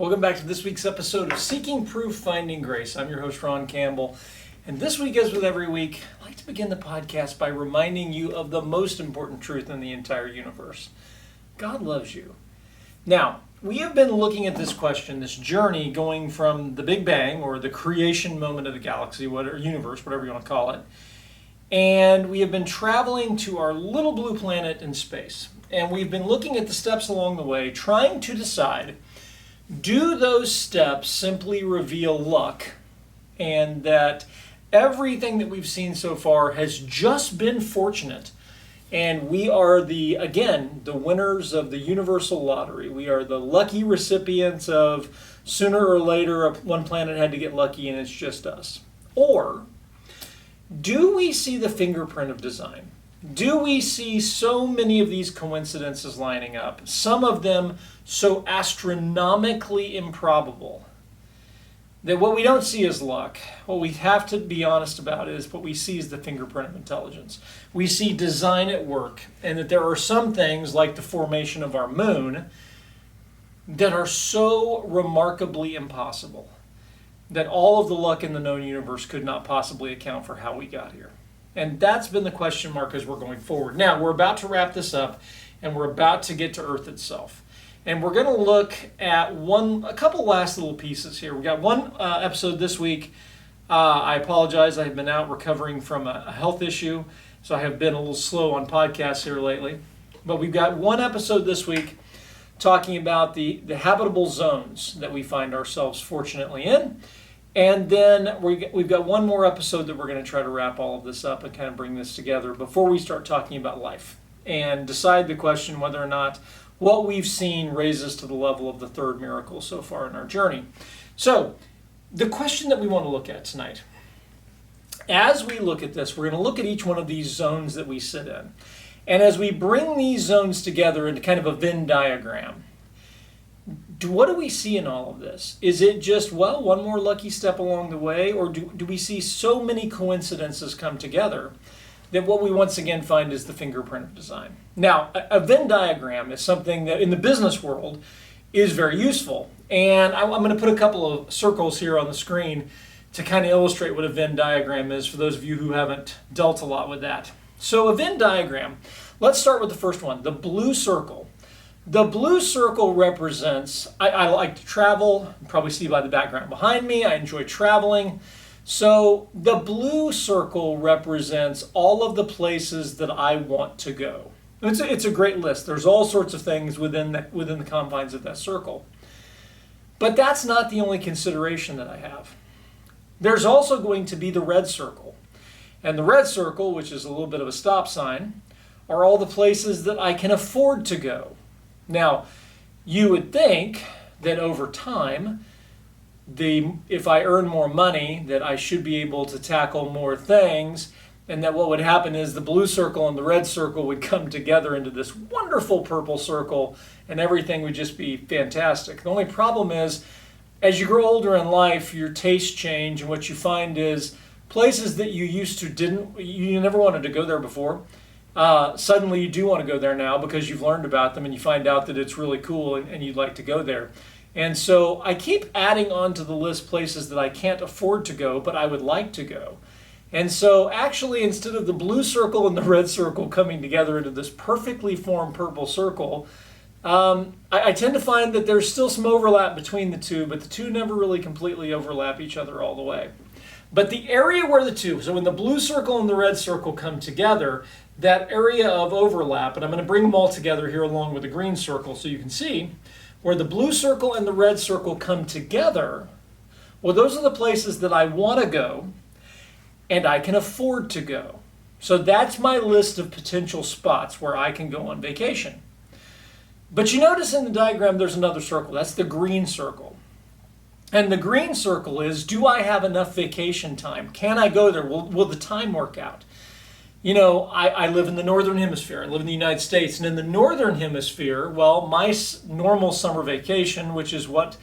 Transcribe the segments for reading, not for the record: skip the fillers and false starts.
Welcome back to this week's episode of Seeking Proof, Finding Grace. I'm your host, Ron Campbell. And this week, as with every week, I'd like to begin the podcast by reminding you of the most important truth in the entire universe. God loves you. Now, we have been looking at this question, this journey going from the Big Bang, or the creation moment of the galaxy, whatever, universe, whatever you want to call it. And we have been traveling to our little blue planet in space. And we've been looking at the steps along the way, trying to decide, do those steps simply reveal luck, and that everything that we've seen so far has just been fortunate, and we are the winners of the universal lottery. We are the lucky recipients of sooner or later one planet had to get lucky and it's just us? Or do we see the fingerprint of design? Do we see so many of these coincidences lining up, some of them so astronomically improbable, that what we don't see is luck? What we have to be honest about is what we see is the fingerprint of intelligence. We see design at work, and that there are some things, like the formation of our moon, that are so remarkably impossible that all of the luck in the known universe could not possibly account for how we got here. And that's been the question mark as we're going forward. Now, we're about to wrap this up, and we're about to get to Earth itself. And we're going to look at a couple last little pieces here. We got one episode this week. I apologize. I have been out recovering from a health issue, so I have been a little slow on podcasts here lately. But we've got one episode this week talking about the habitable zones that we find ourselves fortunately in. And then we've got one more episode that we're going to try to wrap all of this up and kind of bring this together before we start talking about life and decide the question whether or not what we've seen raises to the level of the third miracle so far in our journey. So, the question that we want to look at tonight, as we look at this, we're going to look at each one of these zones that we sit in. And as we bring these zones together into kind of a Venn diagram, what do we see in all of this? Is it just, one more lucky step along the way, or do we see so many coincidences come together that what we once again find is the fingerprint of design? Now, a Venn diagram is something that in the business world is very useful. And I'm going to put a couple of circles here on the screen to kind of illustrate what a Venn diagram is for those of you who haven't dealt a lot with that. So a Venn diagram, let's start with the first one, the blue circle. The blue circle represents, I like to travel, you probably see by the background behind me, I enjoy traveling. So the blue circle represents all of the places that I want to go. It's a great list. There's all sorts of things within the confines of that circle. But that's not the only consideration that I have. There's also going to be the red circle. And the red circle, which is a little bit of a stop sign, are all the places that I can afford to go. Now, you would think that over time, if I earn more money, that I should be able to tackle more things, and that what would happen is the blue circle and the red circle would come together into this wonderful purple circle, and everything would just be fantastic. The only problem is, as you grow older in life, your tastes change, and what you find is places that you you never wanted to go there before, suddenly you do want to go there now because you've learned about them and you find out that it's really cool and you'd like to go there. And so I keep adding on to the list places that I can't afford to go, but I would like to go. And so actually, instead of the blue circle and the red circle coming together into this perfectly formed purple circle, I tend to find that there's still some overlap between the two, but the two never really completely overlap each other all the way. But the area where so when the blue circle and the red circle come together, that area of overlap, and I'm going to bring them all together here along with the green circle so you can see, where the blue circle and the red circle come together, well, those are the places that I want to go and I can afford to go. So that's my list of potential spots where I can go on vacation. But you notice in the diagram there's another circle. That's the green circle. And the green circle is, do I have enough vacation time? Can I go there? Will the time work out? You know, I live in the Northern Hemisphere. I live in the United States. And in the Northern Hemisphere, well, my normal summer vacation, which is what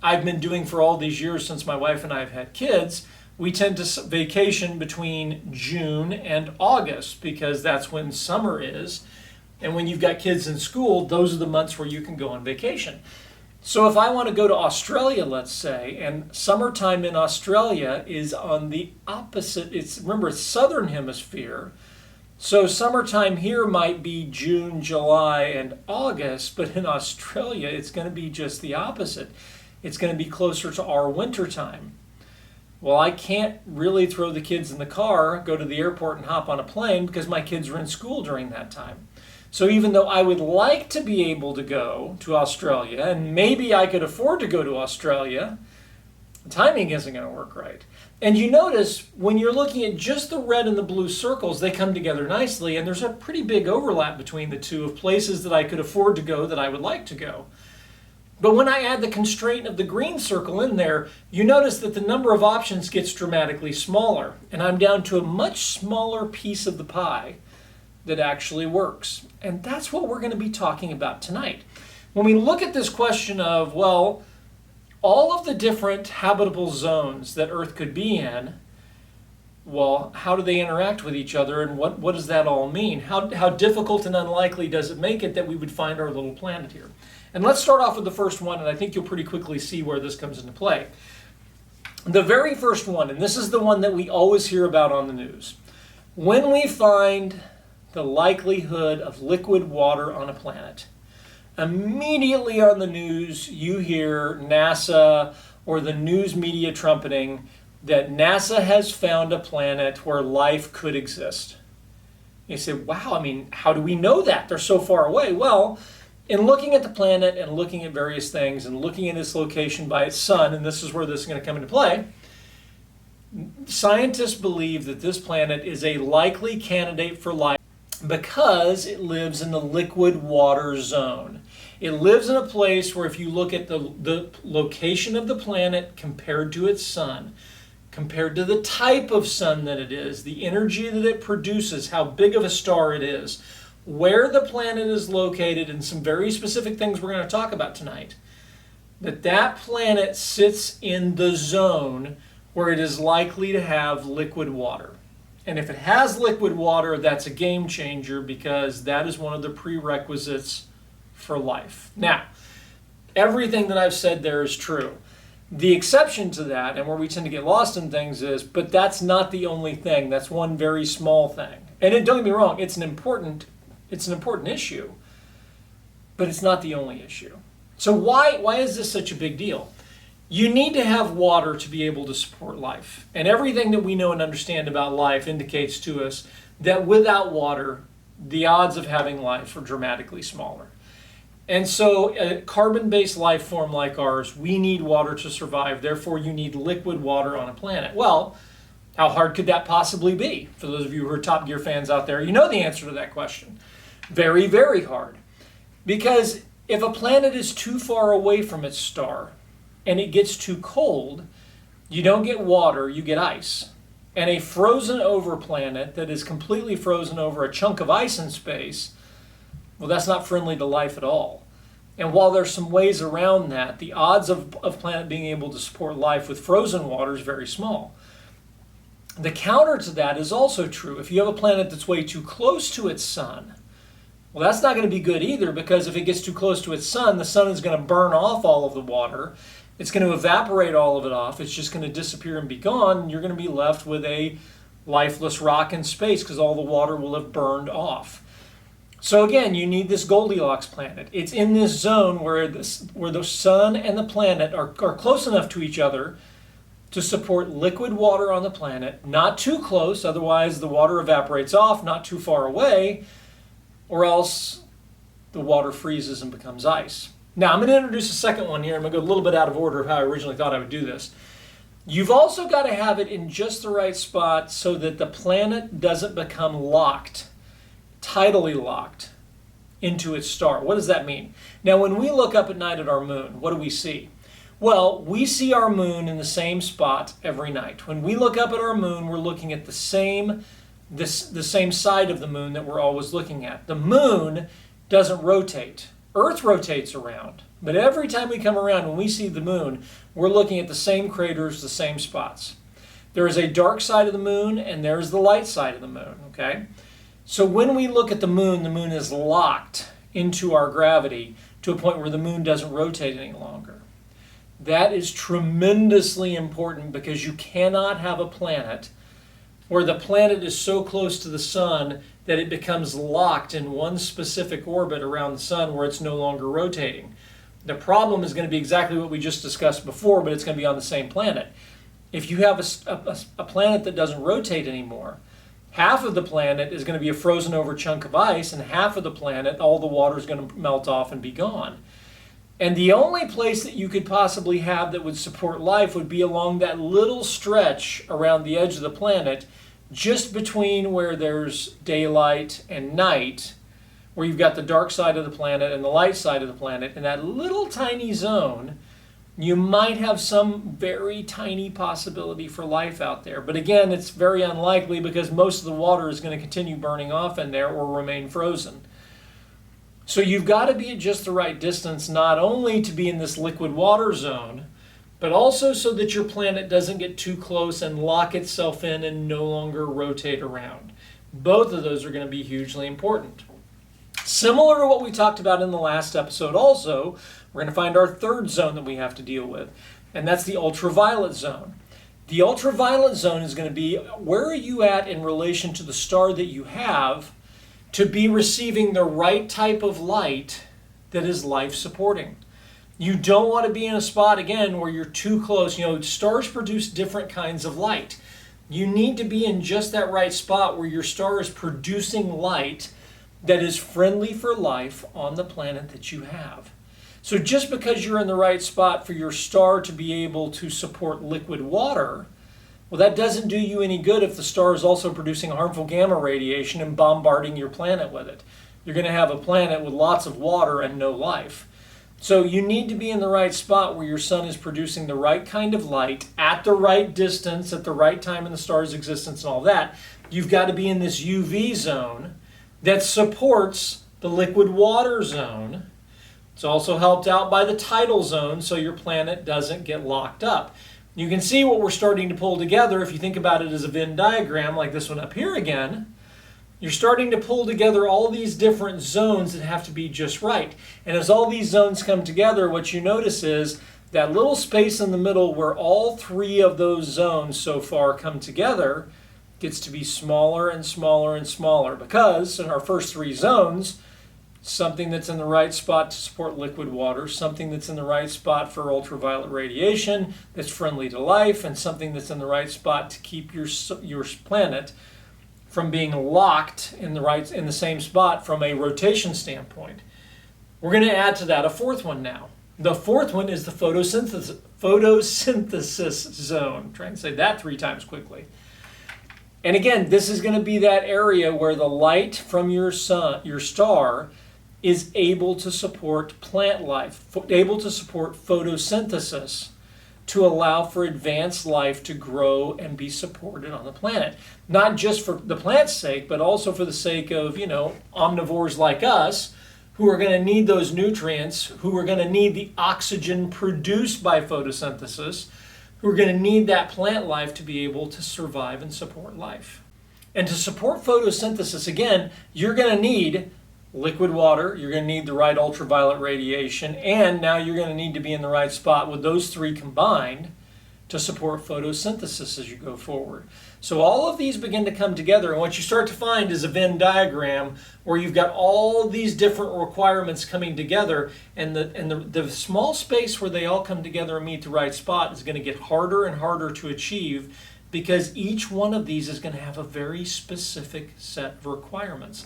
I've been doing for all these years since my wife and I have had kids, we tend to vacation between June and August because that's when summer is. And when you've got kids in school, those are the months where you can go on vacation. So if I want to go to Australia, let's say, and summertime in Australia is on the opposite, remember, it's southern hemisphere. So summertime here might be June, July, and August, but in Australia it's going to be just the opposite. It's going to be closer to our winter time. Well, I can't really throw the kids in the car, go to the airport and hop on a plane because my kids are in school during that time. So even though I would like to be able to go to Australia, and maybe I could afford to go to Australia, the timing isn't going to work right. And you notice when you're looking at just the red and the blue circles, they come together nicely, and there's a pretty big overlap between the two of places that I could afford to go that I would like to go. But when I add the constraint of the green circle in there, you notice that the number of options gets dramatically smaller, and I'm down to a much smaller piece of the pie that actually works. And that's what we're going to be talking about tonight. When we look at this question of, well, all of the different habitable zones that Earth could be in, well, how do they interact with each other, and what does that all mean? How difficult and unlikely does it make it that we would find our little planet here? And let's start off with the first one, and I think you'll pretty quickly see where this comes into play. The very first one, and this is the one that we always hear about on the news. When we find the likelihood of liquid water on a planet, immediately on the news you hear NASA or the news media trumpeting that NASA has found a planet where life could exist. You say, wow, I mean, how do we know that? They're so far away. Well, in looking at the planet and looking at various things and looking at its location by its sun, and this is where this is going to come into play, scientists believe that this planet is a likely candidate for life because it lives in the liquid water zone. It lives in a place where if you look at the location of the planet compared to its sun, compared to the type of sun that it is, the energy that it produces, how big of a star it is, where the planet is located, and some very specific things we're going to talk about tonight, that planet sits in the zone where it is likely to have liquid water. And if it has liquid water, that's a game changer because that is one of the prerequisites for life. Now, everything that I've said there is true. The exception to that, and where we tend to get lost in things is, but that's not the only thing. That's one very small thing. And don't get me wrong, it's an important issue, but it's not the only issue. So why is this such a big deal? You need to have water to be able to support life. And everything that we know and understand about life indicates to us that without water, the odds of having life are dramatically smaller. And so a carbon-based life form like ours, we need water to survive. Therefore, you need liquid water on a planet. Well, how hard could that possibly be? For those of you who are Top Gear fans out there, you know the answer to that question. Very, very hard. Because if a planet is too far away from its star and it gets too cold, you don't get water, you get ice. And a frozen over planet that is completely frozen over a chunk of ice in space, well, that's not friendly to life at all. And while there's some ways around that, the odds of a planet being able to support life with frozen water is very small. The counter to that is also true. If you have a planet that's way too close to its sun, well, that's not going to be good either, because if it gets too close to its sun, the sun is going to burn off all of the water. It's going to evaporate all of it off. It's just going to disappear and be gone, and you're going to be left with a lifeless rock in space because all the water will have burned off. So again, you need this Goldilocks planet. It's in this zone where the sun and the planet are close enough to each other to support liquid water on the planet, not too close, otherwise the water evaporates off, not too far away, or else the water freezes and becomes ice. Now, I'm going to introduce a second one here. I'm going to go a little bit out of order of how I originally thought I would do this. You've also got to have it in just the right spot so that the planet doesn't become locked, tidally locked into its star. What does that mean? Now, when we look up at night at our moon, what do we see? Well, we see our moon in the same spot every night. When we look up at our moon, we're looking at the same side of the moon that we're always looking at. The moon doesn't rotate. Earth rotates around. But every time we come around, when we see the moon, we're looking at the same craters, the same spots. There is a dark side of the moon, and there's the light side of the moon, okay? So when we look at the moon is locked into our gravity. to a point where the moon doesn't rotate any longer. That is tremendously important because you cannot have a planet where the planet is so close to the sun that it becomes locked in one specific orbit around the sun where it's no longer rotating. The problem is going to be exactly what we just discussed before, but it's going to be on the same planet. If you have a planet that doesn't rotate anymore, half of the planet is going to be a frozen over chunk of ice, and half of the planet, all the water is going to melt off and be gone. And the only place that you could possibly have that would support life would be along that little stretch around the edge of the planet, just between where there's daylight and night, where you've got the dark side of the planet and the light side of the planet. In that little tiny zone, you might have some very tiny possibility for life out there. But again, it's very unlikely because most of the water is going to continue burning off in there or remain frozen. So you've got to be at just the right distance, not only to be in this liquid water zone, but also so that your planet doesn't get too close and lock itself in and no longer rotate around. Both of those are going to be hugely important. Similar to what we talked about in the last episode also, we're going to find our third zone that we have to deal with, and that's the ultraviolet zone. The ultraviolet zone is going to be where are you at in relation to the star that you have to be receiving the right type of light that is life-supporting. You don't want to be in a spot, again, where you're too close. Stars produce different kinds of light. You need to be in just that right spot where your star is producing light that is friendly for life on the planet that you have. So just because you're in the right spot for your star to be able to support liquid water, well, that doesn't do you any good if the star is also producing harmful gamma radiation and bombarding your planet with it. You're going to have a planet with lots of water and no life. So you need to be in the right spot where your sun is producing the right kind of light at the right distance, at the right time in the star's existence and all that. You've got to be in this UV zone that supports the liquid water zone. It's also helped out by the tidal zone so your planet doesn't get locked up. You can see what we're starting to pull together if you think about it as a Venn diagram like this one up here again. You're starting to pull together all these different zones that have to be just right. And as all these zones come together, what you notice is that little space in the middle where all three of those zones so far come together gets to be smaller and smaller and smaller because in our first three zones, something that's in the right spot to support liquid water, something that's in the right spot for ultraviolet radiation that's friendly to life, and something that's in the right spot to keep your planet from being locked in the same spot from a rotation standpoint. We're going to add to that a fourth one now. The fourth one is the photosynthesis zone. I'm trying to say that 3 times quickly. And again, this is going to be that area where the light from your star is able to support plant life, able to support photosynthesis to allow for advanced life to grow and be supported on the planet. Not just for the plant's sake, but also for the sake of, omnivores like us who are going to need those nutrients, who are going to need the oxygen produced by photosynthesis, who are going to need that plant life to be able to survive and support life. And to support photosynthesis, again, you're going to need liquid water, you're going to need the right ultraviolet radiation, and now you're going to need to be in the right spot with those 3 combined to support photosynthesis as you go forward. So all of these begin to come together, and what you start to find is a Venn diagram where you've got all these different requirements coming together, and the small space where they all come together and meet the right spot is going to get harder and harder to achieve because each one of these is going to have a very specific set of requirements.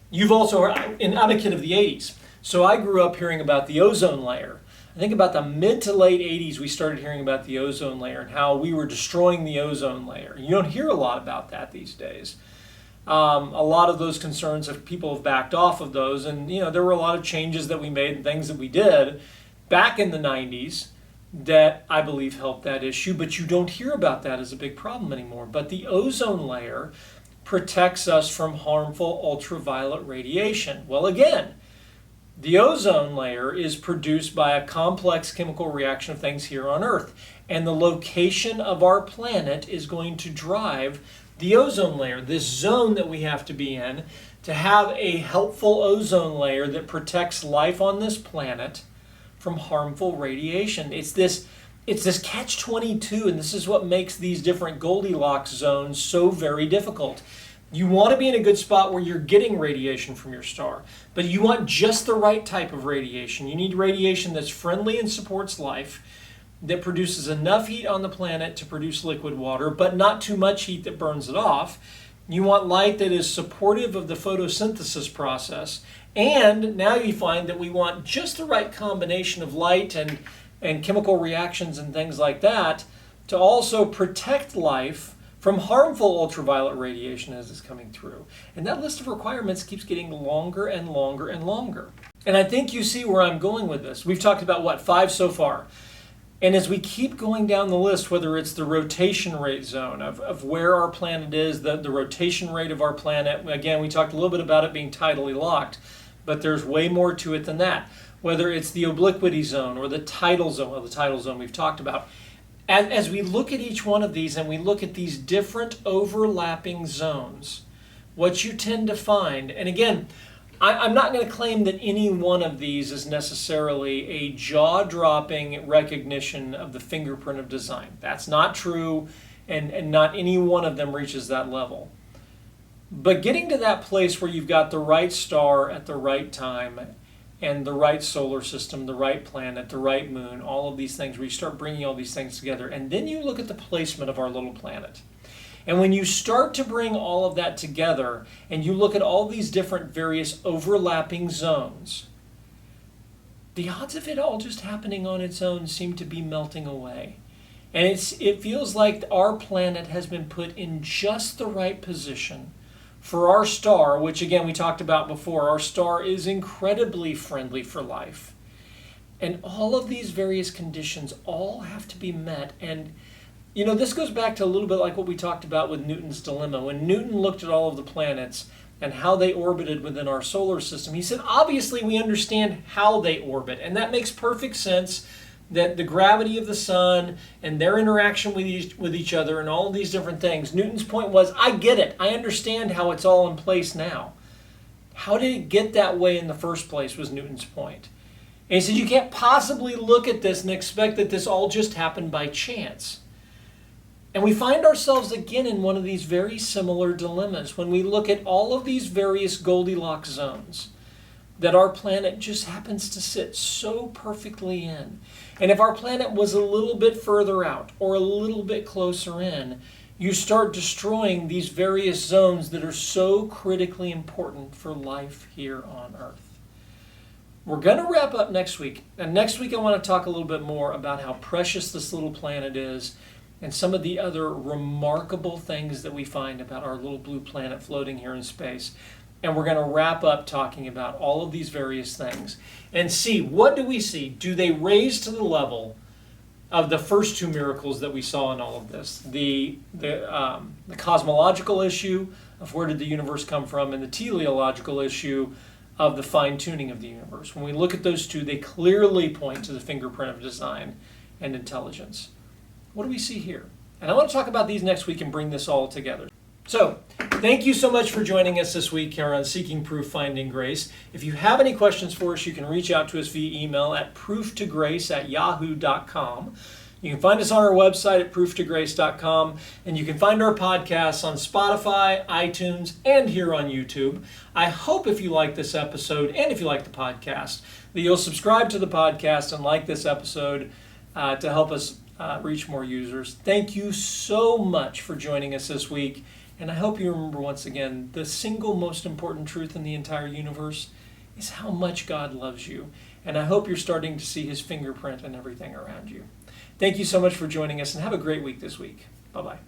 You've also, I'm a kid of the 80s, so I grew up hearing about the ozone layer. I think about the mid to late 80s we started hearing about the ozone layer and how we were destroying the ozone layer. You don't hear a lot about that these days. A lot of those concerns, people have backed off of those, and there were a lot of changes that we made and things that we did back in the 90s that I believe helped that issue, but you don't hear about that as a big problem anymore. But the ozone layer protects us from harmful ultraviolet radiation. Well, again, the ozone layer is produced by a complex chemical reaction of things here on Earth, and the location of our planet is going to drive the ozone layer, this zone that we have to be in to have a helpful ozone layer that protects life on this planet from harmful radiation. It's this catch-22, and this is what makes these different Goldilocks zones so very difficult. You want to be in a good spot where you're getting radiation from your star, but you want just the right type of radiation. You need radiation that's friendly and supports life, that produces enough heat on the planet to produce liquid water, but not too much heat that burns it off. You want light that is supportive of the photosynthesis process, and now you find that we want just the right combination of light and chemical reactions and things like that to also protect life from harmful ultraviolet radiation as it's coming through. And that list of requirements keeps getting longer and longer and longer. And I think you see where I'm going with this. We've talked about, 5 so far? And as we keep going down the list, whether it's the rotation rate zone of where our planet is, the rotation rate of our planet, again, we talked a little bit about it being tidally locked, but there's way more to it than that. Whether it's the obliquity zone or the tidal zone, the tidal zone we've talked about. As we look at each one of these and we look at these different overlapping zones, what you tend to find, and again, I'm not going to claim that any one of these is necessarily a jaw-dropping recognition of the fingerprint of design. That's not true, and not any one of them reaches that level. But getting to that place where you've got the right star at the right time, and the right solar system, the right planet, the right moon, all of these things, where you start bringing all these things together. And then you look at the placement of our little planet. And when you start to bring all of that together, and you look at all these different various overlapping zones, the odds of it all just happening on its own seem to be melting away. And it feels like our planet has been put in just the right position for our star, which again we talked about before. Our star is incredibly friendly for life. And all of these various conditions all have to be met. And this goes back to a little bit like what we talked about with Newton's dilemma. When Newton looked at all of the planets and how they orbited within our solar system, he said, obviously we understand how they orbit. And that makes perfect sense, that the gravity of the sun and their interaction with each other and all of these different things. Newton's point was, I get it. I understand how it's all in place now. How did it get that way in the first place was Newton's point. And he said, you can't possibly look at this and expect that this all just happened by chance. And we find ourselves again in one of these very similar dilemmas when we look at all of these various Goldilocks zones that our planet just happens to sit so perfectly in. And if our planet was a little bit further out or a little bit closer in, you start destroying these various zones that are so critically important for life here on Earth. We're going to wrap up next week. And next week I want to talk a little bit more about how precious this little planet is and some of the other remarkable things that we find about our little blue planet floating here in space. And we're going to wrap up talking about all of these various things and see, what do we see? Do they raise to the level of the first 2 miracles that we saw in all of this? The cosmological issue of where did the universe come from, and the teleological issue of the fine-tuning of the universe. When we look at those 2, they clearly point to the fingerprint of design and intelligence. What do we see here? And I want to talk about these next week and bring this all together. So, thank you so much for joining us this week here on Seeking Proof, Finding Grace. If you have any questions for us, you can reach out to us via email at prooftograce@yahoo.com. You can find us on our website at prooftograce.com, and you can find our podcasts on Spotify, iTunes, and here on YouTube. I hope if you like this episode and if you like the podcast, that you'll subscribe to the podcast and like this episode to help us reach more users. Thank you so much for joining us this week. And I hope you remember once again, the single most important truth in the entire universe is how much God loves you. And I hope you're starting to see his fingerprint in everything around you. Thank you so much for joining us, and have a great week this week. Bye-bye.